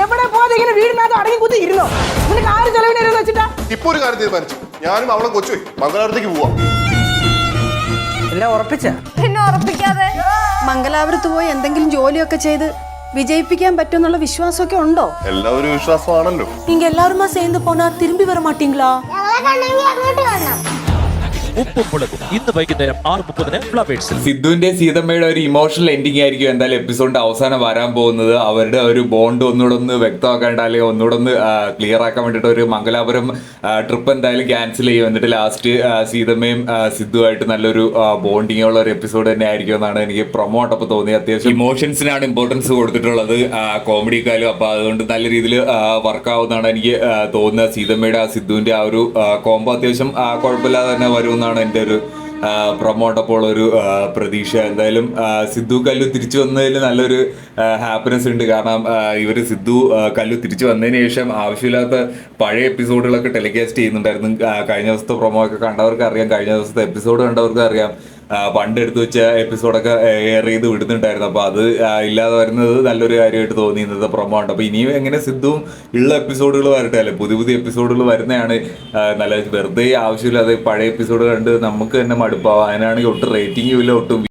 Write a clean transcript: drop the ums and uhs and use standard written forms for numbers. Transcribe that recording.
എവിടെ പോകാതെ ഇങ്ങനെ വീടിനകത്ത് അടങ്ങി കുത്തി ഇരുന്നോ? നിനക്ക് ആര് ചെലവിനെന്ന് വെച്ചിട്ടാ? ഇപ്പൊ ഒരു കാര്യം തീരുമാനിച്ചു, ഞാനും അവളും കൊച്ചു മംഗലാപുരത്തേക്ക് പോവാം. എല്ലാം ഉറപ്പിച്ച? പിന്നെ ഉറപ്പിക്കാതെ മംഗലാപുരത്ത് പോയി എന്തെങ്കിലും ജോലിയൊക്കെ ചെയ്ത് വിജയിപ്പിക്കാൻ പറ്റുമെന്നുള്ള വിശ്വാസമൊക്കെ ഉണ്ടോ? എല്ലാവരും വിശ്വാസമാണല്ലോ. நீங்க எல்லாருமா சேர்ந்து போனா திரும்பி வர மாட்டீங்களா? ഉപ്പും മുളകും ഇന്ന് വൈകുന്നേരം 6:30 ഫ്ലവേഴ്സിൽ. സിദ്ധുവിന്റെ സീതമ്മയുടെ ഒരു ഇമോഷണൽ എൻഡിങ് ആയിരിക്കും എന്തായാലും എപ്പിസോഡിന്റെ അവസാനം വരാൻ പോകുന്നത്. അവരുടെ ഒരു ബോണ്ട് ഒന്നുകൂടെ ഒന്ന് വ്യക്തമാക്കാണ്ട് അല്ലെങ്കിൽ ഒന്നുകൂടെ ഒന്ന് ക്ലിയർ ആക്കാൻ വേണ്ടിയിട്ട് ഒരു മംഗലാപുരം ട്രിപ്പ് എന്തായാലും ക്യാൻസൽ ചെയ്യും. എന്നിട്ട് ലാസ്റ്റ് സീതമ്മയും സിദ്ധുവായിട്ട് നല്ലൊരു ബോണ്ടിങ് ഉള്ള ഒരു എപ്പിസോഡ് തന്നെ ആയിരിക്കും എന്നാണ് എനിക്ക് പ്രൊമോ കണ്ടപ്പോൾ തോന്നിയത്. അത്യാവശ്യം ഇമോഷൻസിനാണ് ഇമ്പോർട്ടൻസ് കൊടുത്തിട്ടുള്ളത് കോമഡിക്കാലും. അപ്പോൾ അതുകൊണ്ട് നല്ല രീതിയിൽ വർക്കാവുന്നതാണ് എനിക്ക് തോന്നുന്നത്. സീതമ്മയുടെ സിദ്ധുവിന്റെ ആ ഒരു കോംബോ അത്യാവശ്യം കുഴപ്പമില്ലാതെ തന്നെ വരുമെന്നാണ് എൻ്റെ ഒരു പ്രൊമോട്ടപ്പോൾ ഒരു പ്രതീക്ഷ. എന്തായാലും സിദ്ധു കല്ലു തിരിച്ചു വന്നതിൽ നല്ലൊരു ഹാപ്പിനെസ് ഉണ്ട്. കാരണം ഇവർ സിദ്ധു കല്ലു തിരിച്ചു വന്നതിന് ശേഷം ആവശ്യമില്ലാത്ത പഴയ എപ്പിസോഡുകളൊക്കെ ടെലികാസ്റ്റ് ചെയ്യുന്നുണ്ടായിരുന്നു. കഴിഞ്ഞ ദിവസത്തെ പ്രൊമോ ഒക്കെ കണ്ടവർക്ക് അറിയാം, കഴിഞ്ഞ ദിവസത്തെ എപ്പിസോഡ് കണ്ടവർക്ക് അറിയാം. പണ്ട് എടുത്തു വെച്ച എപ്പിസോഡൊക്കെ എയർ ചെയ്ത് വിടുന്നുണ്ടായിരുന്നു. അപ്പോൾ അത് ഇല്ലാതെ വരുന്നത് നല്ലൊരു കാര്യമായിട്ട് തോന്നി ഇന്നത്തെ പ്രൊമോ ഉണ്ട്. അപ്പോൾ ഇനിയും എങ്ങനെ സിദ്ധുവും ഉള്ള എപ്പിസോഡുകൾ വരട്ടെ, അല്ലെ പുതിയ പുതിയ എപ്പിസോഡുകൾ വരുന്നതാണ് നല്ല. വെറുതെ ആവശ്യമില്ലാതെ പഴയ എപ്പിസോഡ് കണ്ട് നമുക്ക് തന്നെ മടുപ്പാവും. അതിനാണെങ്കിൽ ഒട്ടും റേറ്റിംഗും ഇല്ല, ഒട്ടും